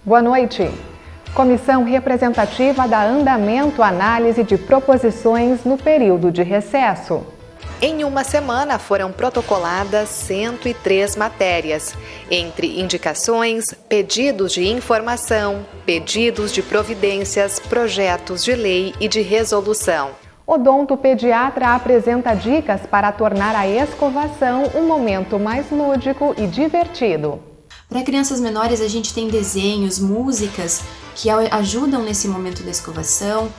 Boa noite. Comissão representativa dá andamento à análise de proposições no período de recesso. Em uma semana foram protocoladas 103 matérias, entre indicações, pedidos de informação, pedidos de providências, projetos de lei e de resolução. Odontopediatra apresenta dicas para tornar a escovação um momento mais lúdico e divertido. Para crianças menores, a gente tem desenhos, músicas que ajudam nesse momento da escovação,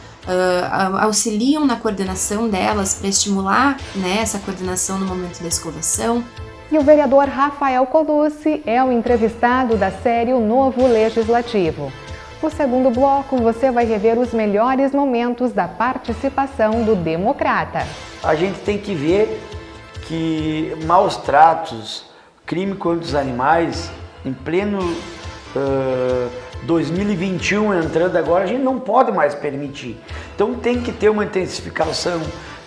auxiliam na coordenação delas para estimular, essa coordenação no momento da escovação. E o vereador Rafael Colucci é o entrevistado da série O Novo Legislativo. No segundo bloco, você vai rever os melhores momentos da participação do democrata. A gente tem que ver que maus tratos, crime contra os animais, em pleno 2021 entrando agora, a gente não pode mais permitir. Então tem que ter uma intensificação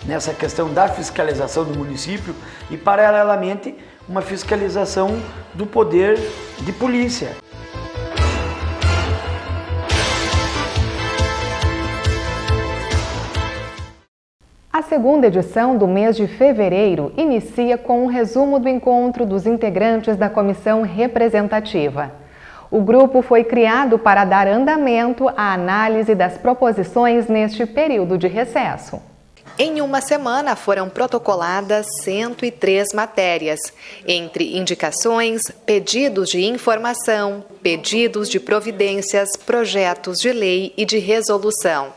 nessa questão da fiscalização do município e, paralelamente, uma fiscalização do poder de polícia. A segunda edição do mês de fevereiro inicia com um resumo do encontro dos integrantes da comissão representativa. O grupo foi criado para dar andamento à análise das proposições neste período de recesso. Em uma semana foram protocoladas 103 matérias, entre indicações, pedidos de informação, pedidos de providências, projetos de lei e de resolução.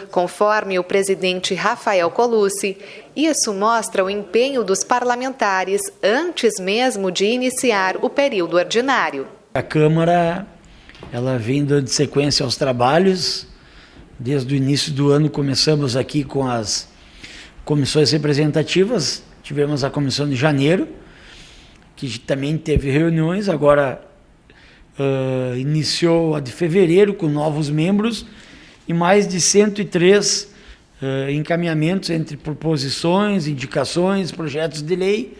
Conforme o presidente Rafael Colucci, isso mostra o empenho dos parlamentares antes mesmo de iniciar o período ordinário. A Câmara ela vem dando sequência aos trabalhos. Desde o início do ano começamos aqui com as comissões representativas. Tivemos a comissão de janeiro, que também teve reuniões. Agora iniciou a de fevereiro com novos membros e mais de 103 encaminhamentos entre proposições, indicações, projetos de lei.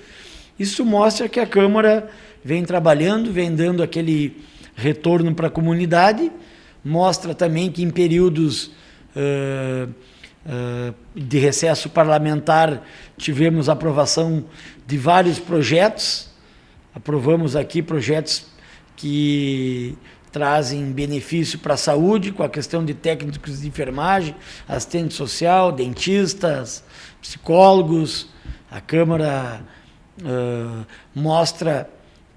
Isso mostra que a Câmara vem trabalhando, vem dando aquele retorno para a comunidade, mostra também que em períodos de recesso parlamentar tivemos aprovação de vários projetos, aprovamos aqui projetos que trazem benefício para a saúde, com a questão de técnicos de enfermagem, assistente social, dentistas, psicólogos. A Câmara mostra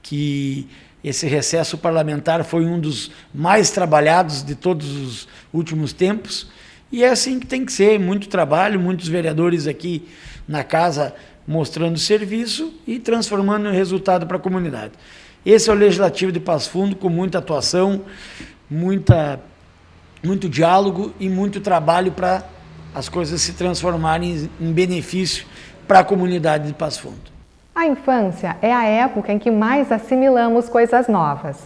que esse recesso parlamentar foi um dos mais trabalhados de todos os últimos tempos, e é assim que tem que ser, muito trabalho, muitos vereadores aqui na casa mostrando serviço e transformando em resultado para a comunidade. Esse é o Legislativo de Passo Fundo, com muita atuação, muito diálogo e muito trabalho para as coisas se transformarem em benefício para a comunidade de Passo Fundo. A infância é a época em que mais assimilamos coisas novas.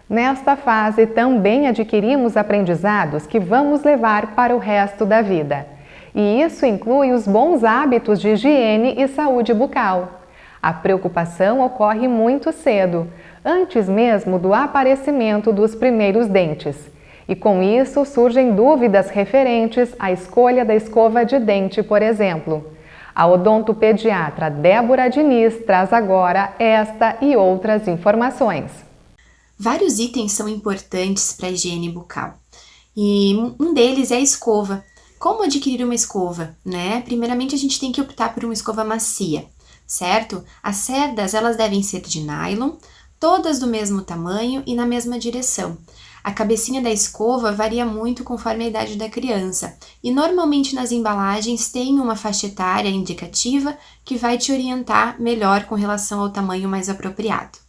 Nesta fase, também adquirimos aprendizados que vamos levar para o resto da vida. E isso inclui os bons hábitos de higiene e saúde bucal. A preocupação ocorre muito cedo, antes mesmo do aparecimento dos primeiros dentes. E com isso surgem dúvidas referentes à escolha da escova de dente, por exemplo. A odontopediatra Débora Diniz traz agora esta e outras informações. Vários itens são importantes para a higiene bucal. E um deles é a escova. Como adquirir uma escova, Primeiramente a gente tem que optar por uma escova macia, certo? As cerdas, elas devem ser de nylon, todas do mesmo tamanho e na mesma direção. A cabecinha da escova varia muito conforme a idade da criança e normalmente nas embalagens tem uma faixa etária indicativa que vai te orientar melhor com relação ao tamanho mais apropriado.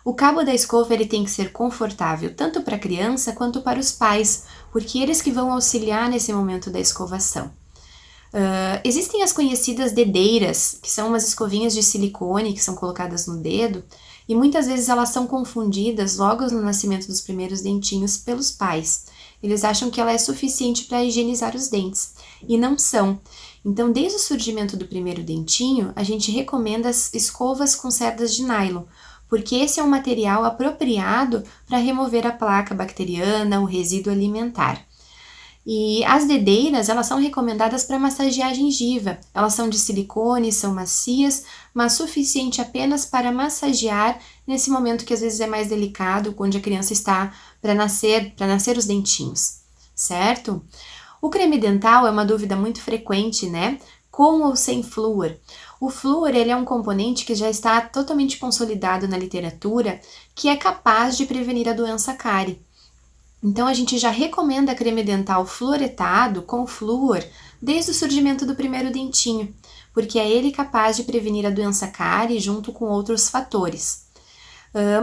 O cabo da escova ele tem que ser confortável tanto para a criança quanto para os pais, porque eles que vão auxiliar nesse momento da escovação. Existem as conhecidas dedeiras, que são umas escovinhas de silicone que são colocadas no dedo, e muitas vezes elas são confundidas logo no nascimento dos primeiros dentinhos pelos pais. Eles acham que ela é suficiente para higienizar os dentes, e não são. Então, desde o surgimento do primeiro dentinho, a gente recomenda as escovas com cerdas de nylon, porque esse é um material apropriado para remover a placa bacteriana, o resíduo alimentar. E as dedeiras, elas são recomendadas para massagear a gengiva. Elas são de silicone, são macias, mas suficiente apenas para massagear nesse momento que às vezes é mais delicado, onde a criança está para nascer os dentinhos, certo? O creme dental é uma dúvida muito frequente, né? Com ou sem flúor? O flúor, ele é um componente que já está totalmente consolidado na literatura, que é capaz de prevenir a doença cárie. Então, a gente já recomenda creme dental fluoretado com flúor desde o surgimento do primeiro dentinho, porque é ele capaz de prevenir a doença cárie junto com outros fatores.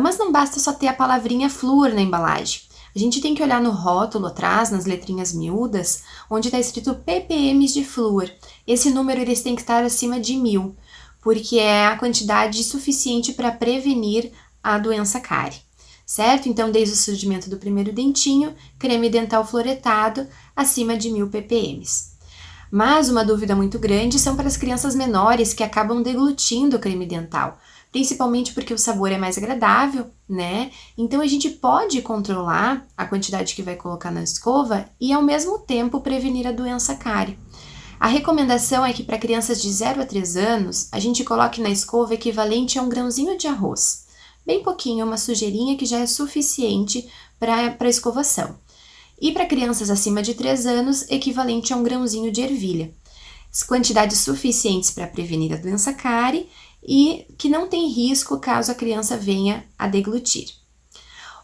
Mas não basta só ter a palavrinha flúor na embalagem. A gente tem que olhar no rótulo atrás, nas letrinhas miúdas, onde está escrito ppm de flúor. Esse número eles tem que estar acima de 1000, porque é a quantidade suficiente para prevenir a doença cárie. Certo? Então, desde o surgimento do primeiro dentinho, creme dental fluoretado acima de 1000 ppm. Mas uma dúvida muito grande são para as crianças menores que acabam deglutindo o creme dental, principalmente porque o sabor é mais agradável, né? Então, a gente pode controlar a quantidade que vai colocar na escova e, ao mesmo tempo, prevenir a doença cárie. A recomendação é que para crianças de 0 a 3 anos, a gente coloque na escova equivalente a um grãozinho de arroz. Bem pouquinho, uma sujeirinha que já é suficiente para a escovação. E para crianças acima de 3 anos, equivalente a um grãozinho de ervilha. Quantidades suficientes para prevenir a doença cárie e que não tem risco caso a criança venha a deglutir.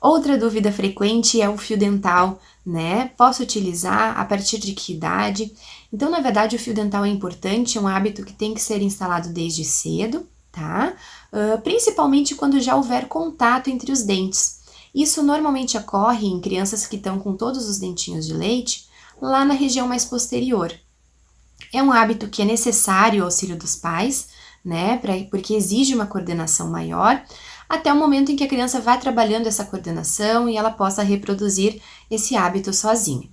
Outra dúvida frequente é o fio dental, né? Posso utilizar a partir de que idade? Então, na verdade, o fio dental é importante, é um hábito que tem que ser instalado desde cedo, tá? Principalmente quando já houver contato entre os dentes. Isso normalmente ocorre em crianças que estão com todos os dentinhos de leite lá na região mais posterior. É um hábito que é necessário o auxílio dos pais, né? Porque exige uma coordenação maior, até o momento em que a criança vai trabalhando essa coordenação e ela possa reproduzir esse hábito sozinha.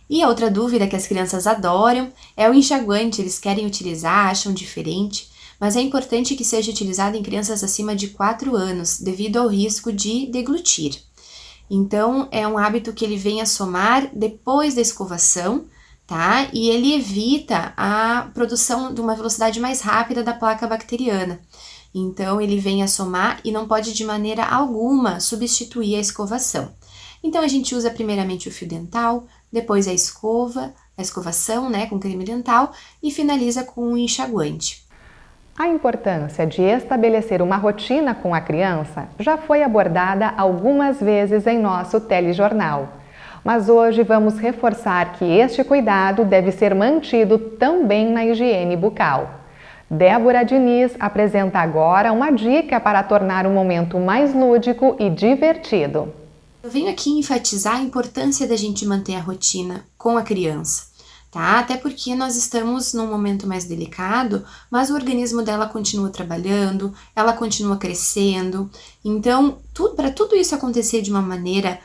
E a outra dúvida que as crianças adoram é o enxaguante, eles querem utilizar, acham diferente, mas é importante que seja utilizado em crianças acima de 4 anos, devido ao risco de deglutir. Então, é um hábito que ele vem a somar depois da escovação, tá? E ele evita a produção de uma velocidade mais rápida da placa bacteriana. Então, ele vem a somar e não pode de maneira alguma substituir a escovação. Então, a gente usa primeiramente o fio dental, depois a escovação, né, com creme dental e finaliza com o enxaguante. A importância de estabelecer uma rotina com a criança já foi abordada algumas vezes em nosso telejornal. Mas hoje vamos reforçar que este cuidado deve ser mantido também na higiene bucal. Débora Diniz apresenta agora uma dica para tornar o momento mais lúdico e divertido. Eu venho aqui enfatizar a importância da gente manter a rotina com a criança, tá? Até porque nós estamos num momento mais delicado, mas o organismo dela continua trabalhando, ela continua crescendo. Então, para tudo isso acontecer de uma maneira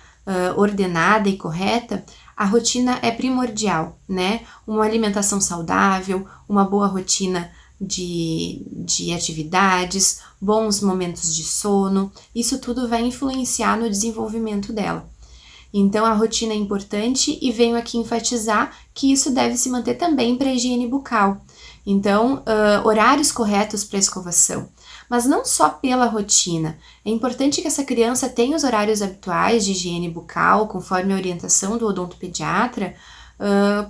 ordenada e correta, a rotina é primordial, né? Uma alimentação saudável, uma boa rotina de atividades, bons momentos de sono, isso tudo vai influenciar no desenvolvimento dela. Então, a rotina é importante e venho aqui enfatizar que isso deve se manter também para a higiene bucal. Então, horários corretos para escovação. Mas não só pela rotina. É importante que essa criança tenha os horários habituais de higiene bucal, conforme a orientação do odontopediatra,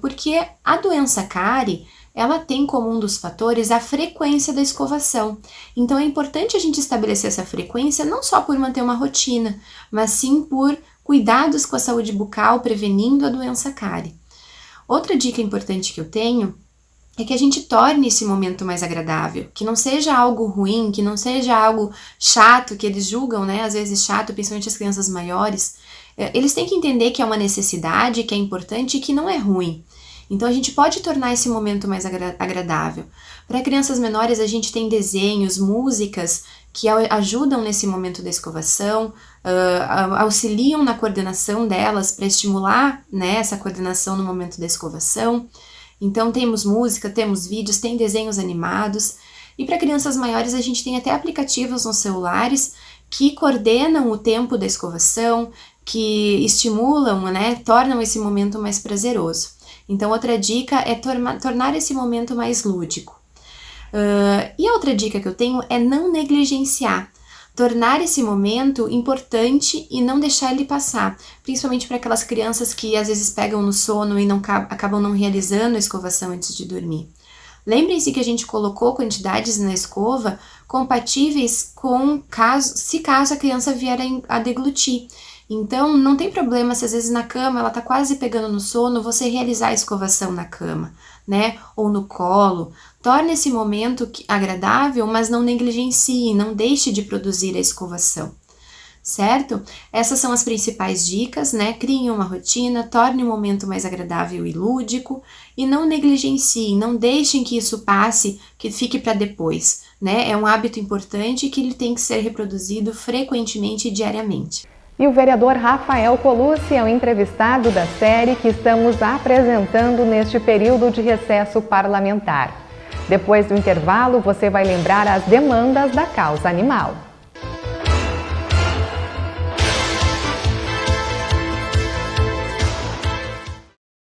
porque a doença cárie, ela tem como um dos fatores a frequência da escovação. Então, é importante a gente estabelecer essa frequência não só por manter uma rotina, mas sim por cuidados com a saúde bucal, prevenindo a doença cárie. Outra dica importante que eu tenho é que a gente torne esse momento mais agradável, que não seja algo ruim, que não seja algo chato, que eles julgam, né, às vezes chato, principalmente as crianças maiores. Eles têm que entender que é uma necessidade, que é importante e que não é ruim. Então, a gente pode tornar esse momento mais agradável. Para crianças menores, a gente tem desenhos, músicas que ajudam nesse momento da escovação, auxiliam na coordenação delas para estimular, né, essa coordenação no momento da escovação. Então, temos música, temos vídeos, tem desenhos animados. E para crianças maiores, a gente tem até aplicativos nos celulares que coordenam o tempo da escovação, que estimulam, né, tornam esse momento mais prazeroso. Então, outra dica é tornar esse momento mais lúdico. E a outra dica que eu tenho é não negligenciar. Tornar esse momento importante e não deixar ele passar, principalmente para aquelas crianças que às vezes pegam no sono e acabam não realizando a escovação antes de dormir. Lembrem-se que a gente colocou quantidades na escova compatíveis com caso a criança vier a deglutir. Então, não tem problema se às vezes na cama ela está quase pegando no sono, você realizar a escovação na cama, né? Ou no colo. Torne esse momento agradável, mas não negligencie, não deixe de produzir a escovação, certo? Essas são as principais dicas, né? Criem uma rotina, torne o momento mais agradável e lúdico e não negligenciem, não deixem que isso passe, que fique para depois, né? É um hábito importante que ele tem que ser reproduzido frequentemente e diariamente. E o vereador Rafael Colucci é o entrevistado da série que estamos apresentando neste período de recesso parlamentar. Depois do intervalo, você vai lembrar as demandas da causa animal.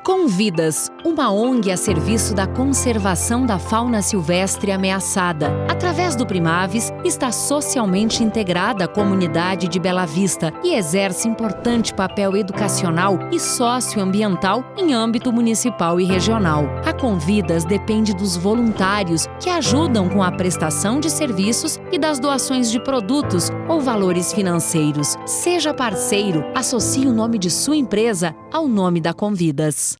Convidas, uma ONG a serviço da conservação da fauna silvestre ameaçada. Através do Primaves, está socialmente integrada à comunidade de Bela Vista e exerce importante papel educacional e socioambiental em âmbito municipal e regional. A Convidas depende dos voluntários que ajudam com a prestação de serviços e das doações de produtos ou valores financeiros. Seja parceiro, associe o nome de sua empresa ao nome da Convidas.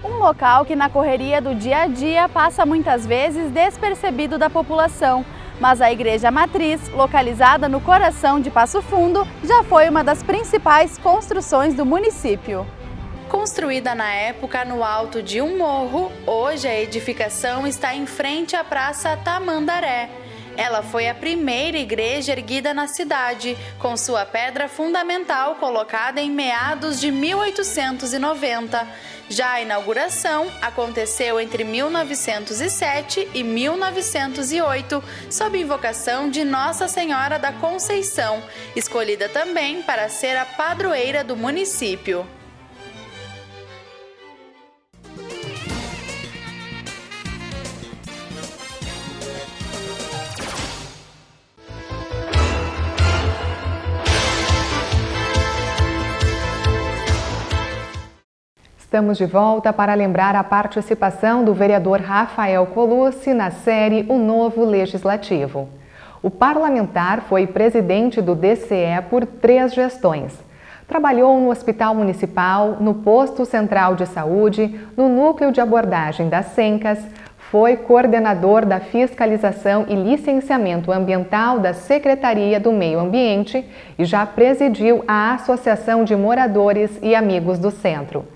Um local que na correria do dia a dia passa muitas vezes despercebido da população, mas a Igreja Matriz, localizada no coração de Passo Fundo, já foi uma das principais construções do município. Construída na época no alto de um morro, hoje a edificação está em frente à Praça Tamandaré. Ela foi a primeira igreja erguida na cidade, com sua pedra fundamental colocada em meados de 1890. Já a inauguração aconteceu entre 1907 e 1908, sob invocação de Nossa Senhora da Conceição, escolhida também para ser a padroeira do município. Estamos de volta para lembrar a participação do vereador Rafael Colucci na série O Novo Legislativo. O parlamentar foi presidente do DCE por 3 gestões. Trabalhou no Hospital Municipal, no Posto Central de Saúde, no Núcleo de Abordagem das Sencas, foi coordenador da Fiscalização e Licenciamento Ambiental da Secretaria do Meio Ambiente e já presidiu a Associação de Moradores e Amigos do Centro.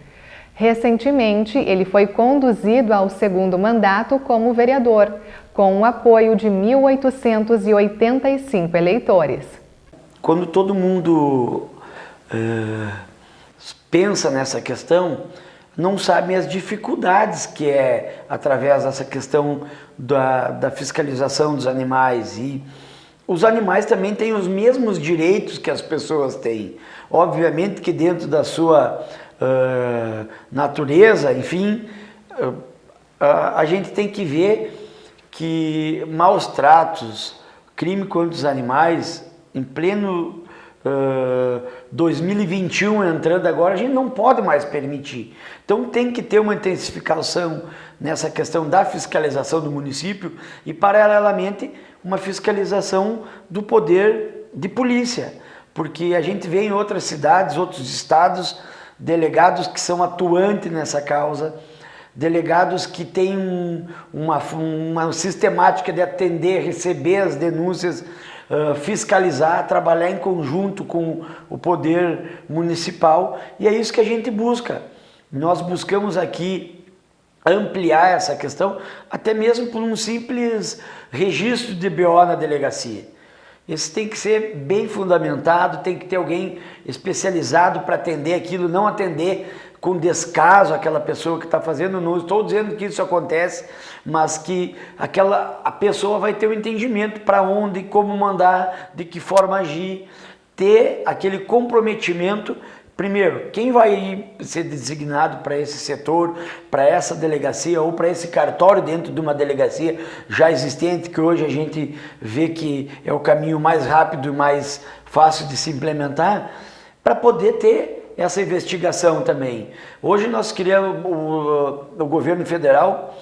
Recentemente, ele foi conduzido ao 2º mandato como vereador, com o apoio de 1.885 eleitores. Quando todo mundo pensa nessa questão, não sabem as dificuldades que é através dessa questão da fiscalização dos animais. E os animais também têm os mesmos direitos que as pessoas têm. Obviamente que dentro da sua natureza, enfim, a gente tem que ver que maus tratos, crime contra os animais, em pleno 2021 entrando agora, a gente não pode mais permitir. Então tem que ter uma intensificação nessa questão da fiscalização do município e, paralelamente, uma fiscalização do poder de polícia, porque a gente vê em outras cidades, outros estados, delegados que são atuantes nessa causa, delegados que têm uma sistemática de atender, receber as denúncias, fiscalizar, trabalhar em conjunto com o poder municipal, e é isso que a gente busca. Nós buscamos aqui ampliar essa questão, até mesmo por um simples registro de BO na delegacia. Esse tem que ser bem fundamentado, tem que ter alguém especializado para atender aquilo, não atender com descaso aquela pessoa que está fazendo. Não estou dizendo que isso acontece, mas que a pessoa vai ter o entendimento para onde, como mandar, de que forma agir, ter aquele comprometimento. Primeiro, quem vai ser designado para esse setor, para essa delegacia ou para esse cartório dentro de uma delegacia já existente, que hoje a gente vê que é o caminho mais rápido e mais fácil de se implementar, para poder ter essa investigação também. Hoje nós criamos, o governo federal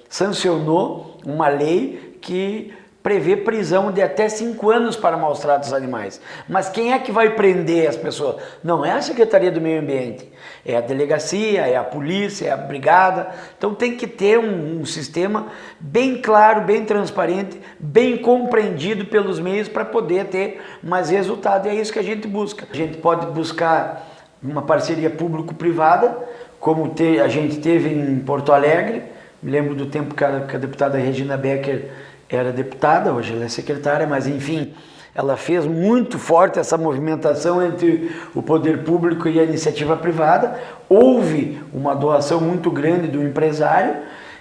sancionou uma lei que prevê prisão de até 5 anos para maus tratos animais. Mas quem é que vai prender as pessoas? Não é a Secretaria do Meio Ambiente, é a delegacia, é a polícia, é a brigada. Então tem que ter um sistema bem claro, bem transparente, bem compreendido pelos meios para poder ter mais resultado. E é isso que a gente busca. A gente pode buscar uma parceria público-privada, como a gente teve em Porto Alegre. Me lembro do tempo que a deputada Regina Becker era deputada, hoje ela é secretária, mas enfim, ela fez muito forte essa movimentação entre o poder público e a iniciativa privada. Houve uma doação muito grande do empresário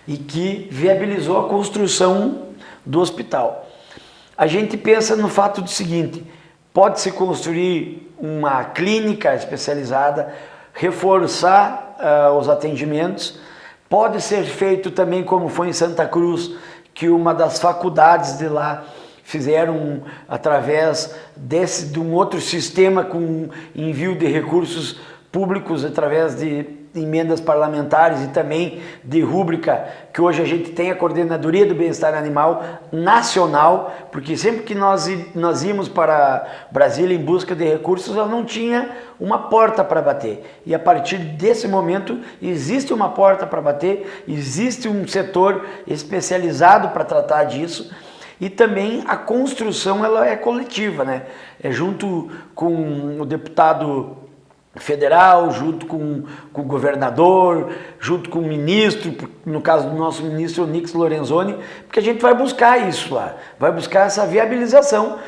e que viabilizou a construção do hospital. A gente pensa no fato do seguinte: pode-se construir uma clínica especializada, reforçar os atendimentos, pode ser feito também como foi em Santa Cruz, que uma das faculdades de lá fizeram através de um outro sistema com envio de recursos públicos através de emendas parlamentares e também de rúbrica, que hoje a gente tem a Coordenadoria do Bem-Estar Animal Nacional, porque sempre que nós íamos para Brasília em busca de recursos, ela não tinha uma porta para bater. E a partir desse momento existe uma porta para bater, existe um setor especializado para tratar disso. E também a construção ela é coletiva, né? É junto com o deputado federal, junto com o governador, junto com o ministro, no caso do nosso ministro Onyx Lorenzoni, porque a gente vai buscar isso lá, vai buscar essa viabilização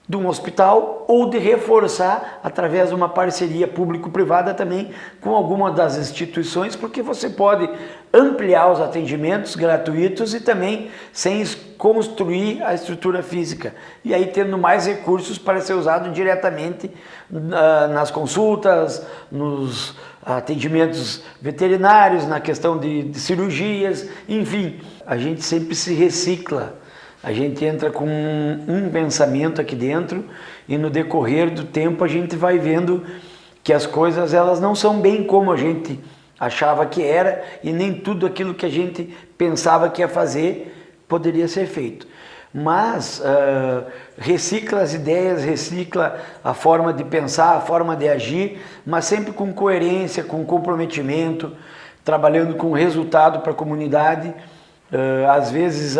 de um hospital ou de reforçar através de uma parceria público-privada também com alguma das instituições, porque você pode ampliar os atendimentos gratuitos e também sem construir a estrutura física. E aí tendo mais recursos para ser usado diretamente nas consultas, nos atendimentos veterinários, na questão de cirurgias, enfim. A gente sempre se recicla. A gente entra com um pensamento aqui dentro e no decorrer do tempo a gente vai vendo que as coisas elas não são bem como a gente achava que era e nem tudo aquilo que a gente pensava que ia fazer poderia ser feito. Mas recicla as ideias, recicla a forma de pensar, a forma de agir, mas sempre com coerência, com comprometimento, trabalhando com resultado para a comunidade. Às vezes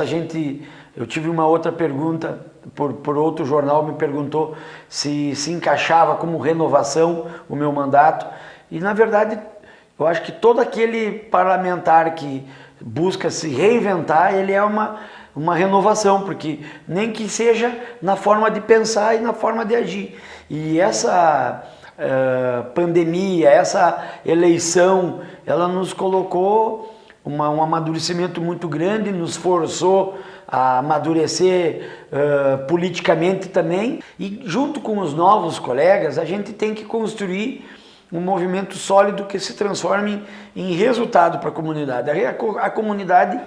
eu tive uma outra pergunta, por outro jornal me perguntou se encaixava como renovação o meu mandato. E na verdade, eu acho que todo aquele parlamentar que busca se reinventar, ele é uma renovação, porque nem que seja na forma de pensar e na forma de agir. E essa pandemia, essa eleição, ela nos colocou um amadurecimento muito grande, nos forçou a amadurecer politicamente também, e junto com os novos colegas a gente tem que construir um movimento sólido que se transforme em resultado para a comunidade. A comunidade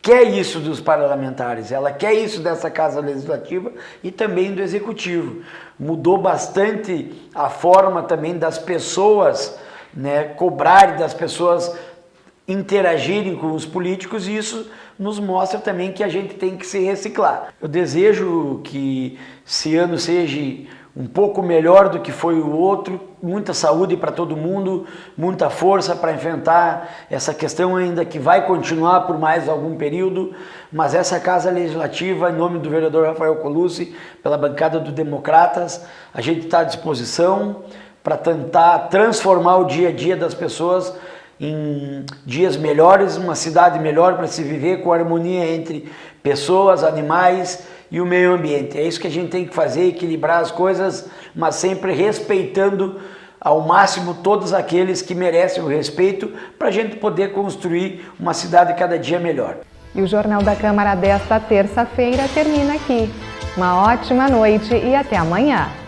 quer isso dos parlamentares, ela quer isso dessa Casa Legislativa e também do Executivo. Mudou bastante a forma também das pessoas, né, cobrarem, das pessoas interagirem com os políticos, e isso nos mostra também que a gente tem que se reciclar. Eu desejo que esse ano seja um pouco melhor do que foi o outro, muita saúde para todo mundo, muita força para enfrentar essa questão ainda que vai continuar por mais algum período, mas essa Casa Legislativa, em nome do vereador Rafael Colucci, pela bancada do Democratas, a gente está à disposição para tentar transformar o dia a dia das pessoas em dias melhores, uma cidade melhor para se viver, com harmonia entre pessoas, animais e o meio ambiente. É isso que a gente tem que fazer, equilibrar as coisas, mas sempre respeitando ao máximo todos aqueles que merecem o respeito para a gente poder construir uma cidade cada dia melhor. E o Jornal da Câmara desta terça-feira termina aqui. Uma ótima noite e até amanhã.